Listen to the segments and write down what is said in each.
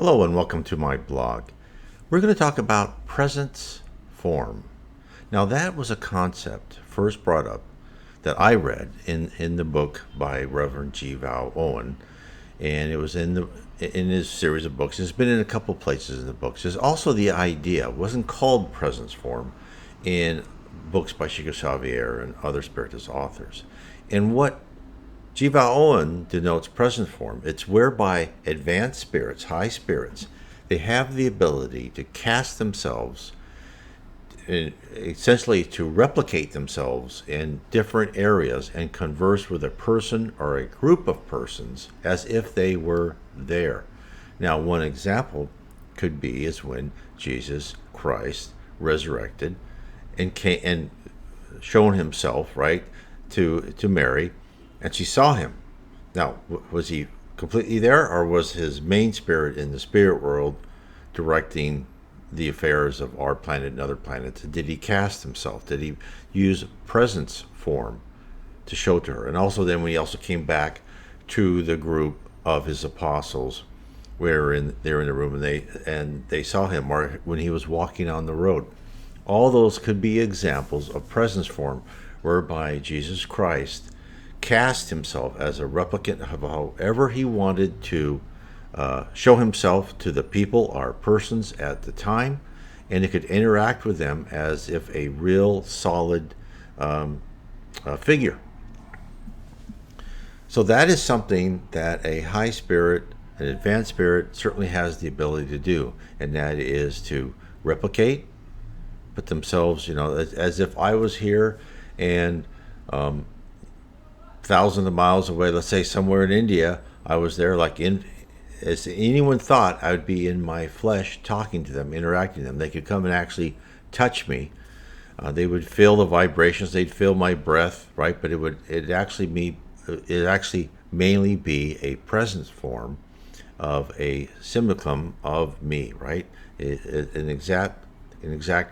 Hello and welcome to my blog. We're going to talk about presence form. Now that was a concept first brought up that I read in the book by Reverend G. Val Owen, and it was in his series of books. It's been in a couple places in the books. There's also the idea, it wasn't called presence form, in books by Chico Xavier and other Spiritist authors. And what Jiva Owen denotes present form. It's whereby advanced spirits, high spirits, they have the ability to cast themselves, essentially to replicate themselves in different areas and converse with a person or a group of persons as if they were there. Now, one example could be is when Jesus Christ resurrected and came and shown himself, right, to Mary, and she saw him. Now, was he completely there, or was his main spirit in the spirit world directing the affairs of our planet and other planets? Did he cast himself? Did he use presence form to show to her? And also then when he also came back to the group of his apostles, where they're in the room and they saw him, or when he was walking on the road. All those could be examples of presence form whereby Jesus Christ cast himself as a replicant of however he wanted to show himself to the people or persons at the time, and he could interact with them as if a real solid figure. So that is something that a high spirit, an advanced spirit, certainly has the ability to do, and that is to replicate, put themselves, as if I was here and thousands of miles away, let's say somewhere in India, I was there, as anyone thought, I would be in my flesh talking to them, interacting with them. They could come and actually touch me. They would feel the vibrations, they'd feel my breath, right? But it actually mainly be a presence form of a simulacrum of me, right? An exact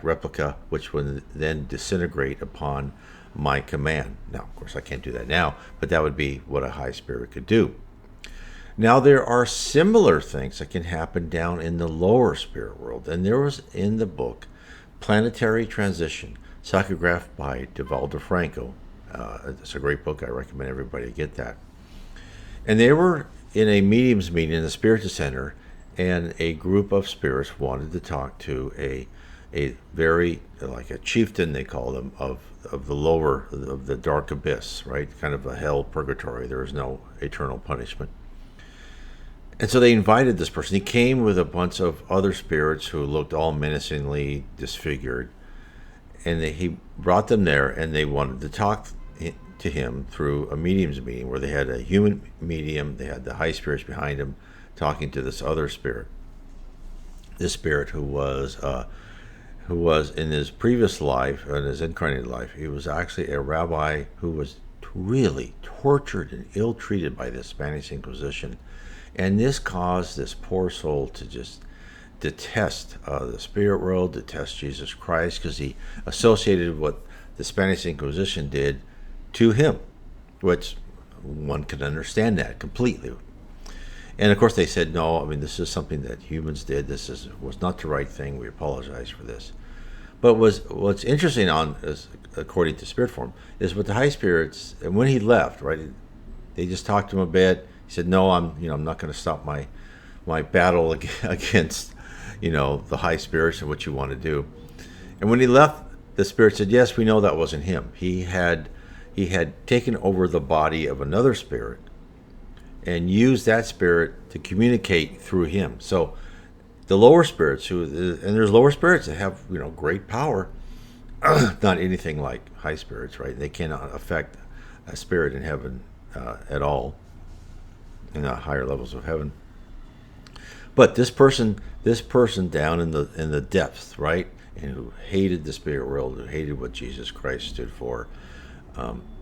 replica, which would then disintegrate upon my command. Now, of course, I can't do that now, but that would be what a high spirit could do. Now, there are similar things that can happen down in the lower spirit world, and there was in the book Planetary Transition, psychographed by Deval DeFranco. It's a great book. I recommend everybody get that. And they were in a mediums meeting in the Spiritism Center, and a group of spirits wanted to talk to a very, like a chieftain, they call them, of the dark abyss, right? Kind of a hell, purgatory. There is no eternal punishment. And so they invited this person. He came with a bunch of other spirits who looked all menacingly disfigured, and he brought them there, and they wanted to talk to him through a mediums meeting where they had a human medium, they had the high spirits behind him talking to this other spirit. This spirit who was in his previous life, in his incarnated life, he was actually a rabbi who was really tortured and ill-treated by the Spanish Inquisition. And this caused this poor soul to just detest the spirit world, detest Jesus Christ, because he associated what the Spanish Inquisition did to him, which one could understand that completely. And of course they said, no, this is something that humans did. This was not the right thing. We apologize for this. But what's interesting according to spirit form, is with the high spirits, and when he left, right, they just talked to him a bit. He said, no, I'm not going to stop my battle against, the high spirits and what you want to do. And when he left, the spirit said, yes, we know that wasn't him. He had taken over the body of another spirit and used that spirit to communicate through him. So the lower spirits, and there's lower spirits that have, great power, not anything like high spirits, right? They cannot affect a spirit in heaven at all, in the higher levels of heaven. But this person down in the depths, right, and who hated the spirit world, who hated what Jesus Christ stood for,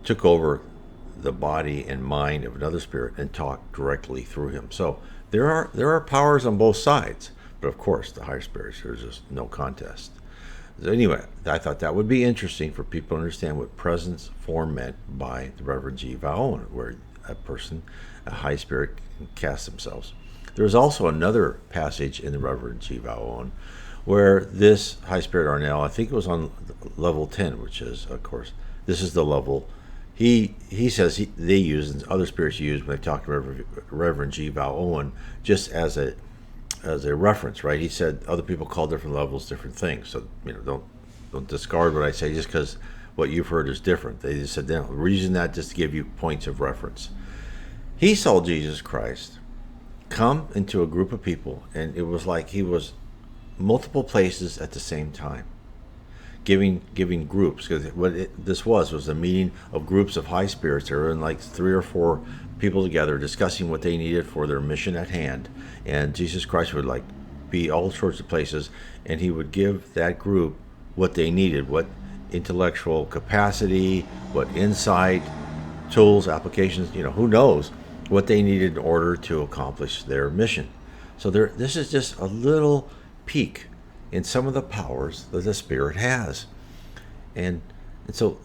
took over the body and mind of another spirit and talked directly through him. So there are powers on both sides, but of course the higher spirits, there's just no contest. So anyway, I thought that would be interesting for people to understand what presence form meant by the Reverend G. Val Owen, where a high spirit can cast themselves. There's also another passage in the Reverend G. Vowon where this High Spirit Arnell, I think it was on level 10, which is, of course, this is the level he says they use and other spirits use when they talk to Reverend G. Vowon, just as a reference, right? He said other people call different levels different things, so don't discard what I say just because what you've heard is different. They just said, no, we're using that just to give you points of reference. He saw Jesus Christ come into a group of people, and it was like he was multiple places at the same time, giving groups. Because this was a meeting of groups of high spirits. There were in like 3 or 4 people together discussing what they needed for their mission at hand, and Jesus Christ would like be all sorts of places, and he would give that group what they needed, what intellectual capacity, what insight, tools, applications, who knows what they needed in order to accomplish their mission. So this is just a little peek in some of the powers that the Spirit has, and so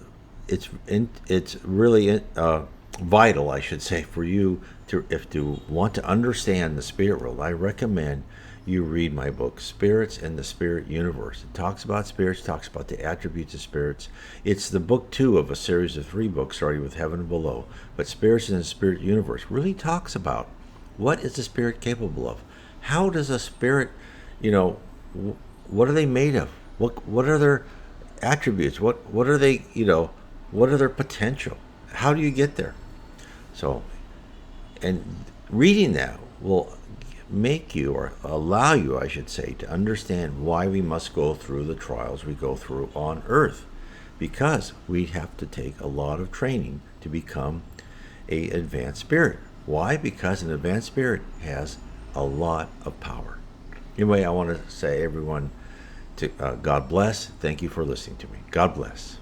it's really vital, I should say, for you to want to understand the spirit world. I recommend you read my book, Spirits and the Spirit Universe. It talks about spirits, talks about the attributes of spirits. It's the book 2 of a series of 3 books starting with Heaven and Below. But Spirits and the Spirit Universe really talks about what is the spirit capable of. How does a spirit, what are they made of? What are their attributes? What are they, what are their potential? How do you get there? So, and reading that will make you, or allow you, I should say, to understand why we must go through the trials we go through on earth, because we have to take a lot of training to become an advanced spirit. Why? Because an advanced spirit has a lot of power. Anyway, I want to say, everyone, to God bless. Thank you for listening to me. God bless.